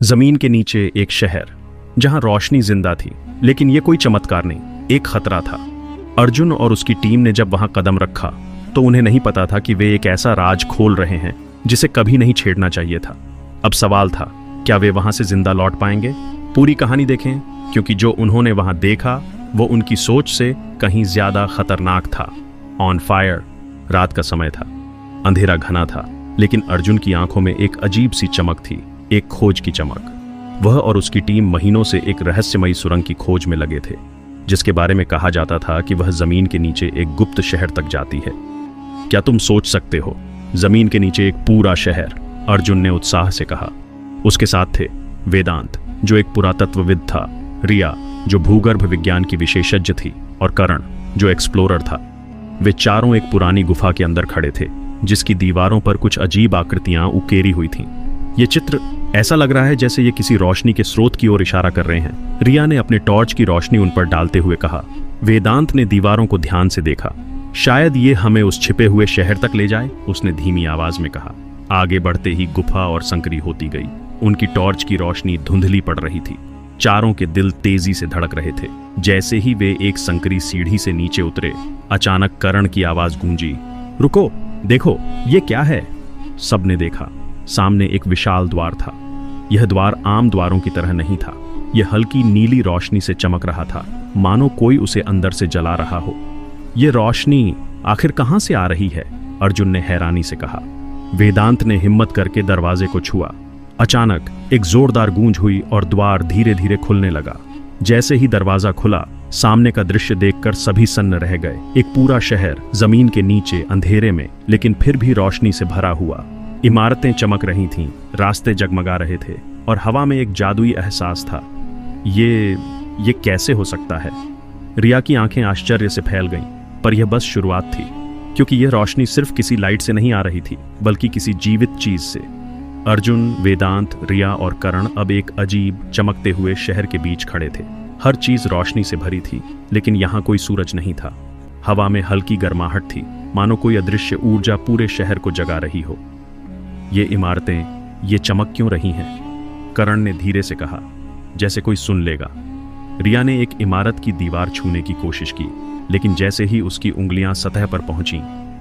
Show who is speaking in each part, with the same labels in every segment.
Speaker 1: जमीन के नीचे एक शहर जहां रोशनी जिंदा थी, लेकिन यह कोई चमत्कार नहीं, एक खतरा था। अर्जुन और उसकी टीम ने जब वहां कदम रखा तो उन्हें नहीं पता था कि वे एक ऐसा राज खोल रहे हैं जिसे कभी नहीं छेड़ना चाहिए था। अब सवाल था, क्या वे वहां से जिंदा लौट पाएंगे? पूरी कहानी देखें, क्योंकि जो उन्होंने वहां देखा वो उनकी सोच से कहीं ज्यादा खतरनाक था। On fire. रात का समय था, अंधेरा घना था, लेकिन अर्जुन की आंखों में एक अजीब सी चमक थी, एक खोज की चमक। वह और उसकी टीम महीनों से एक रहस्यमयी सुरंग की खोज में लगे थे, जिसके बारे में कहा जाता था कि वह जमीन के नीचे एक गुप्त शहर तक जाती है। क्या तुम सोच सकते हो, जमीन के नीचे एक पूरा शहर? अर्जुन ने उत्साह से कहा। उसके साथ थे वेदांत, जो एक पुरातत्वविद था, रिया, जो भूगर्भ विज्ञान की विशेषज्ञ थी, और करण, जो एक्सप्लोरर था। वे चारों एक पुरानी गुफा के अंदर खड़े थे, जिसकी दीवारों पर कुछ अजीब आकृतियां उकेरी हुई थीं। ये चित्र ऐसा लग रहा है जैसे ये किसी रोशनी के स्रोत की ओर इशारा कर रहे हैं। रिया ने अपने टॉर्च की रोशनी उन पर डालते हुए कहा। वेदांत ने दीवारों को ध्यान से देखा। शायद ये हमें उस छिपे हुए शहर तक ले जाए, उसने धीमी आवाज में कहा। आगे बढ़ते ही गुफा और संकरी होती गई। उनकी टॉर्च की रोशनी धुंधली पड़ रही थी। चारों के दिल तेजी से धड़क रहे थे। जैसे ही वे एक संकरी सीढ़ी से नीचे उतरे, अचानक करण की आवाज गूंजी, रुको, देखो, ये क्या है? सबने देखा। सामने एक विशाल द्वार था। यह द्वार आम द्वारों की तरह नहीं था। यह हल्की नीली रोशनी से चमक रहा था, मानो कोई उसे अंदर से जला रहा हो। यह रोशनी आखिर कहां से आ रही है? अर्जुन ने हैरानी से कहा। वेदांत ने हिम्मत करके दरवाजे को छुआ। अचानक एक जोरदार गूंज हुई और द्वार धीरे धीरे खुलने लगा। जैसे ही दरवाजा खुला, सामने का दृश्य देखकर सभी सन्न रह गए। एक पूरा शहर जमीन के नीचे अंधेरे में, लेकिन फिर भी रोशनी से भरा हुआ। इमारतें चमक रही थीं, रास्ते जगमगा रहे थे, और हवा में एक जादुई एहसास था। ये कैसे हो सकता है? रिया की आंखें आश्चर्य से फैल गईं, पर यह बस शुरुआत थी, क्योंकि यह रोशनी सिर्फ किसी लाइट से नहीं आ रही थी, बल्कि किसी जीवित चीज से। अर्जुन, वेदांत, रिया और करण अब एक अजीब चमकते हुए शहर के बीच खड़े थे। हर चीज रोशनी से भरी थी, लेकिन यहाँ कोई सूरज नहीं था। हवा में हल्की गर्माहट थी, मानो कोई अदृश्य ऊर्जा पूरे शहर को जगा रही हो। ये इमारतें, ये चमक क्यों रही हैं? करण ने धीरे से कहा, जैसे कोई सुन लेगा। रिया ने एक इमारत की दीवार छूने की कोशिश की, लेकिन जैसे ही उसकी उंगलियां सतह पर पहुंची,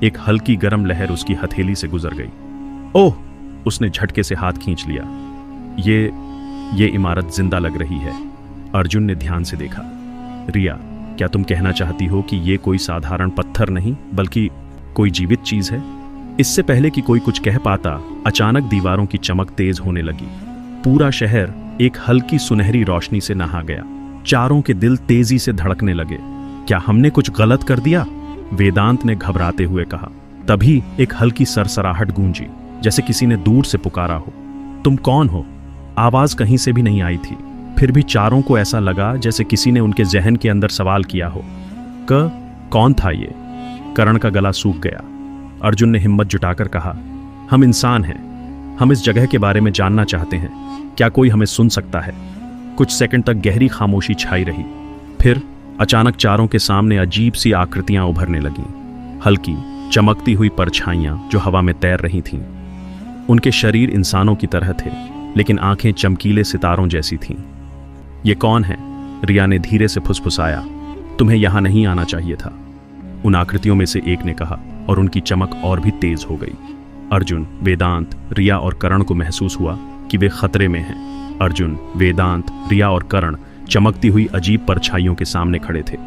Speaker 1: एक हल्की गर्म लहर उसकी हथेली से गुजर गई। ओह! उसने झटके से हाथ खींच लिया। ये इमारत जिंदा लग रही है। अर्जुन ने ध्यान से देखा। रिया, क्या तुम कहना चाहती हो कि ये कोई साधारण पत्थर नहीं, बल्कि कोई जीवित चीज है? इससे पहले कि कोई कुछ कह पाता, अचानक दीवारों की चमक तेज होने लगी। पूरा शहर एक हल्की सुनहरी रोशनी से नहा गया। चारों के दिल तेजी से धड़कने लगे। क्या हमने कुछ गलत कर दिया? वेदांत ने घबराते हुए कहा। तभी एक हल्की सरसराहट गूंजी, जैसे किसी ने दूर से पुकारा हो। तुम कौन हो? आवाज कहीं से भी नहीं आई थी। फिर भी चारों को ऐसा लगा जैसे किसी ने उनके जहन के अंदर सवाल किया हो। कौन था ये? करण का गला सूख गया। अर्जुन ने हिम्मत जुटाकर कहा, हम इंसान हैं। हम इस जगह के बारे में जानना चाहते हैं। क्या कोई हमें सुन सकता है? कुछ सेकंड तक गहरी खामोशी छाई रही। फिर अचानक चारों के सामने अजीब सी आकृतियां उभरने लगीं। हल्की चमकती हुई परछाइयां जो हवा में तैर रही थीं। उनके शरीर इंसानों की तरह थे, लेकिन आंखें चमकीले सितारों जैसी थीं। ये कौन है? रिया ने धीरे से फुसफुसाया। तुम्हें यहां नहीं आना चाहिए था, उन आकृतियों में से एक ने कहा, और उनकी चमक और भी तेज हो गई। अर्जुन, वेदांत, रिया और करण को महसूस हुआ कि वे खतरे में हैं। अर्जुन, वेदांत, रिया और करण चमकती हुई अजीब परछाइयों के सामने खड़े थे।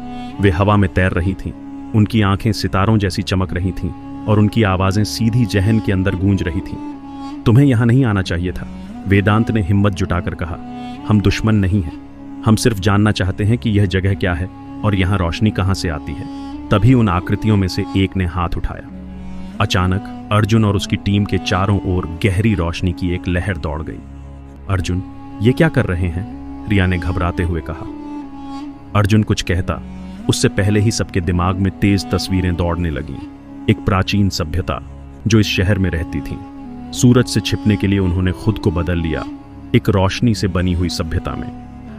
Speaker 1: वे हवा में तैर रही थीं। उनकी आंखें सितारों जैसी चमक रही थीं, और उनकी आवाजें सीधी जहन के अंदर गूंज रही थीं। तुम्हें यहां नहीं आना चाहिए था, वेदांत ने हिम्मत जुटाकर कहा। हम दुश्मन नहीं हैं, हम सिर्फ जानना चाहते हैं कि यह जगह क्या है और यहाँ रोशनी कहाँ से आती है। तभी उन आकृतियों में से एक ने हाथ उठाया। अचानक अर्जुन और उसकी टीम के चारों ओर गहरी रोशनी की एक लहर दौड़ गई। अर्जुन, ये क्या कर रहे हैं? रिया ने घबराते हुए कहा। अर्जुन कुछ कहता, उससे पहले ही सबके दिमाग में तेज तस्वीरें दौड़ने लगीं। एक प्राचीन सभ्यता जो इस शहर में रहती थी। सूरज से छिपने के लिए उन्होंने खुद को बदल लिया, एक रोशनी से बनी हुई सभ्यता में।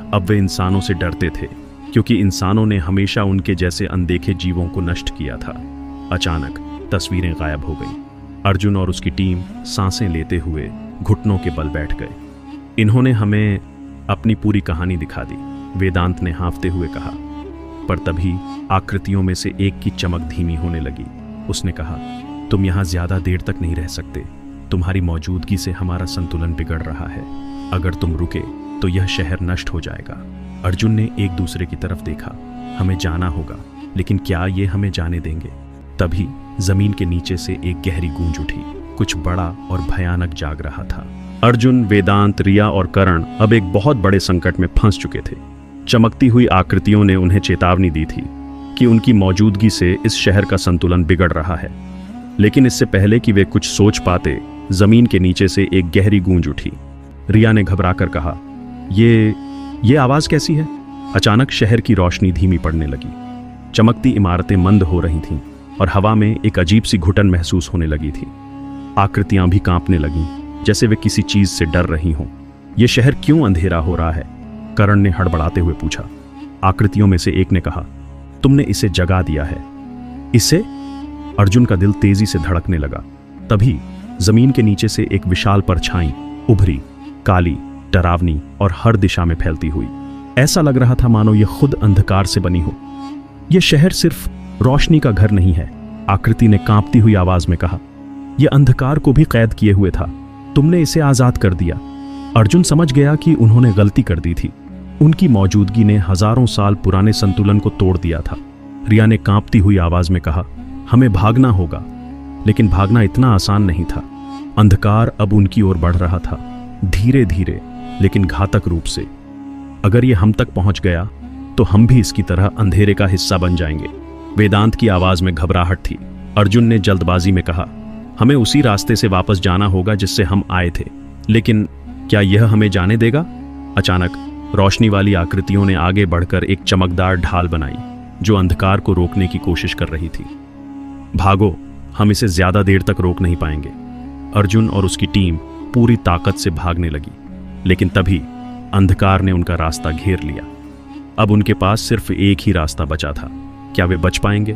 Speaker 1: अब वे इंसानों से डरते थे, क्योंकि इंसानों ने हमेशा उनके जैसे अनदेखे जीवों को नष्ट किया था। अचानक तस्वीरें गायब हो गईं। अर्जुन और उसकी टीम सांसें लेते हुए घुटनों के बल बैठ गए। इन्होंने हमें अपनी पूरी कहानी दिखा दी, वेदांत ने हाँफते हुए कहा। पर तभी आकृतियों में से एक की चमक धीमी होने लगी। उसने कहा, तुम यहाँ ज्यादा देर तक नहीं रह सकते। तुम्हारी मौजूदगी से हमारा संतुलन बिगड़ रहा है। अगर तुम रुके तो यह शहर नष्ट हो जाएगा। अर्जुन ने एक दूसरे की तरफ देखा। हमें जाना होगा, लेकिन क्या ये हमें जाने देंगे? तभी जमीन के नीचे से एक गहरी गूंज उठी। कुछ बड़ा और भयानक जाग रहा था। अर्जुन, वेदांत, रिया और करण अब एक बहुत बड़े संकट में फंस चुके थे। चमकती हुई आकृतियों ने उन्हें चेतावनी दी थी कि उनकी मौजूदगी से इस शहर का संतुलन बिगड़ रहा है। लेकिन इससे पहले कि वे कुछ सोच पाते, जमीन के नीचे से एक गहरी गूंज उठी। रिया ने घबराकर कहा, ये आवाज कैसी है? अचानक शहर की रोशनी धीमी पड़ने लगी। चमकती इमारतें मंद हो रही थीं और हवा में एक अजीब सी घुटन महसूस होने लगी थी। आकृतियां भी कांपने लगीं, जैसे वे किसी चीज से डर रही हों। यह शहर क्यों अंधेरा हो रहा है? करण ने हड़बड़ाते हुए पूछा। आकृतियों में से एक ने कहा, तुमने इसे जगा दिया है। इसे? अर्जुन का दिल तेजी से धड़कने लगा। तभी जमीन के नीचे से एक विशाल परछाई उभरी, काली, डरावनी और हर दिशा में फैलती हुई। ऐसा लग रहा था मानो यह खुद अंधकार से बनी हो। यह शहर सिर्फ रोशनी का घर नहीं है, आकृति ने कांपती हुई आवाज में कहा। यह अंधकार को भी कैद किए हुए था। तुमने इसे आजाद कर दिया। अर्जुन समझ गया कि उन्होंने गलती कर दी थी। उनकी मौजूदगी ने हजारों साल पुराने संतुलन को तोड़ दिया था। रिया ने कांपती हुई आवाज में कहा, हमें भागना होगा। लेकिन भागना इतना आसान नहीं था। अंधकार अब उनकी ओर बढ़ रहा था, धीरे धीरे लेकिन घातक रूप से। अगर ये हम तक पहुंच गया तो हम भी इसकी तरह अंधेरे का हिस्सा बन जाएंगे। वेदांत की आवाज में घबराहट थी। अर्जुन ने जल्दबाजी में कहा, हमें उसी रास्ते से वापस जाना होगा जिससे हम आए थे। लेकिन क्या यह हमें जाने देगा? अचानक रोशनी वाली आकृतियों ने आगे बढ़कर एक चमकदार ढाल बनाई जो अंधकार को रोकने की कोशिश कर रही थी। भागो, हम इसे ज्यादा देर तक रोक नहीं पाएंगे। अर्जुन और उसकी टीम पूरी ताकत से भागने लगी, लेकिन तभी अंधकार ने उनका रास्ता घेर लिया। अब उनके पास सिर्फ एक ही रास्ता बचा था। क्या वे बच पाएंगे?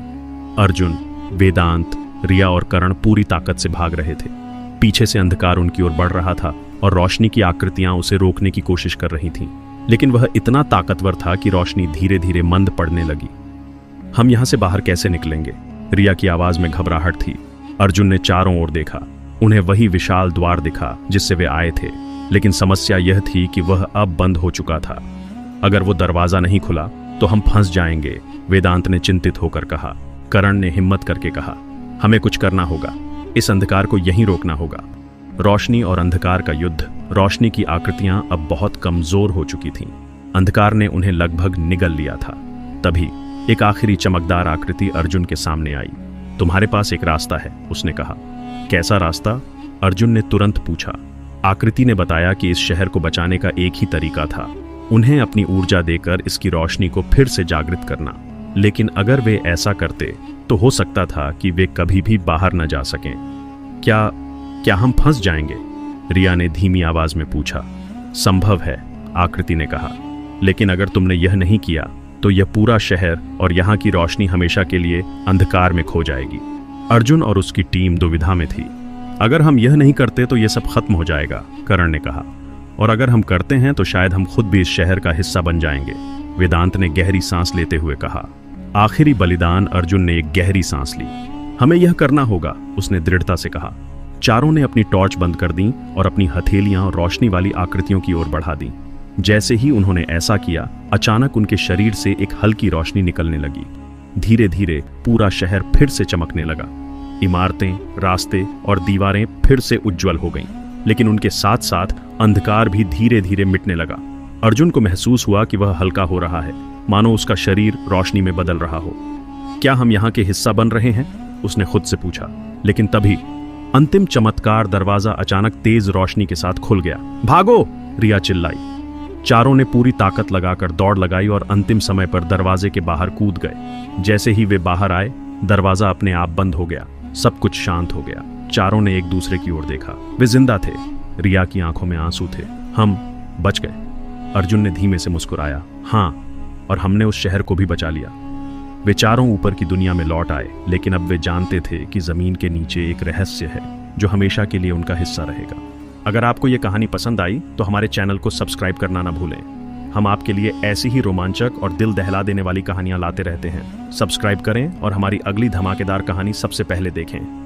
Speaker 1: अर्जुन, वेदांत, रिया और करण पूरी ताकत से भाग रहे थे। पीछे से अंधकार उनकी ओर बढ़ रहा था और रोशनी की आकृतियां उसे रोकने की कोशिश कर रही थीं। लेकिन वह इतना ताकतवर था कि रोशनी धीरे धीरे मंद पड़ने लगी। हम यहां से बाहर कैसे निकलेंगे? रिया की आवाज में घबराहट थी। अर्जुन ने चारों ओर देखा। उन्हें वही विशाल द्वार दिखा जिससे वे आए थे, लेकिन समस्या यह थी कि वह अब बंद हो चुका था। अगर वो दरवाजा नहीं खुला तो हम फंस जाएंगे, वेदांत ने चिंतित होकर कहा। करण ने हिम्मत करके कहा, हमें कुछ करना होगा। इस अंधकार को यहीं रोकना होगा। रोशनी और अंधकार का युद्ध। रोशनी की आकृतियां अब बहुत कमजोर हो चुकी थीं। अंधकार ने उन्हें लगभग निगल लिया था। तभी एक आखिरी चमकदार आकृति अर्जुन के सामने आई। तुम्हारे पास एक रास्ता है, उसने कहा। कैसा रास्ता? अर्जुन ने तुरंत पूछा। आकृति ने बताया कि इस शहर को बचाने का एक ही तरीका था, उन्हें अपनी ऊर्जा देकर इसकी रोशनी को फिर से जागृत करना। लेकिन अगर वे ऐसा करते तो हो सकता था कि वे कभी भी बाहर न जा सकें। क्या हम फंस जाएंगे? रिया ने धीमी आवाज में पूछा। संभव है, आकृति ने कहा, लेकिन अगर तुमने यह नहीं किया तो यह पूरा शहर और यहाँ की रोशनी हमेशा के लिए अंधकार में खो जाएगी। अर्जुन और उसकी टीम दुविधा में थी। अगर हम यह नहीं करते तो यह सब खत्म हो जाएगा, करण ने कहा, और अगर हम करते हैं तो शायद हम खुद भी इस शहर का हिस्सा बन जाएंगे, वेदांत ने गहरी सांस लेते हुए कहा। आखिरी बलिदान। अर्जुन ने एक गहरी सांस ली। हमें यह करना होगा, उसने दृढ़ता से कहा। चारों ने अपनी टॉर्च बंद कर दी और अपनी हथेलियां रोशनी वाली आकृतियों की ओर बढ़ा दी। जैसे ही उन्होंने ऐसा किया, अचानक उनके शरीर से एक हल्की रोशनी निकलने लगी। धीरे धीरे पूरा शहर फिर से चमकने लगा। इमारतें, रास्ते और दीवारें फिर से उज्जवल हो गईं, लेकिन उनके साथ साथ अंधकार भी धीरे धीरे मिटने लगा। अर्जुन को महसूस हुआ कि वह हल्का हो रहा है, मानो उसका शरीर रोशनी में बदल रहा हो। क्या हम यहाँ के हिस्सा बन रहे हैं? उसने खुद से पूछा। लेकिन तभी अंतिम चमत्कार दरवाजा अचानक तेज रोशनी के साथ खुल गया। भागो! रिया चिल्लाई। चारों ने पूरी ताकत लगाकर दौड़ लगाई और अंतिम समय पर दरवाजे के बाहर कूद गए। जैसे ही वे बाहर आए, दरवाजा अपने आप बंद हो गया। सब कुछ शांत हो गया। चारों ने एक दूसरे की ओर देखा। वे जिंदा थे। रिया की आंखों में आंसू थे। हम बच गए। अर्जुन ने धीमे से मुस्कुराया। हाँ, और हमने उस शहर को भी बचा लिया। वे चारों ऊपर की दुनिया में लौट आए, लेकिन अब वे जानते थे कि जमीन के नीचे एक रहस्य है जो हमेशा के लिए उनका हिस्सा रहेगा। अगर आपको ये कहानी पसंद आई तो हमारे चैनल को सब्सक्राइब करना ना भूलें। हम आपके लिए ऐसी ही रोमांचक और दिल दहला देने वाली कहानियां लाते रहते हैं। सब्सक्राइब करें और हमारी अगली धमाकेदार कहानी सबसे पहले देखें।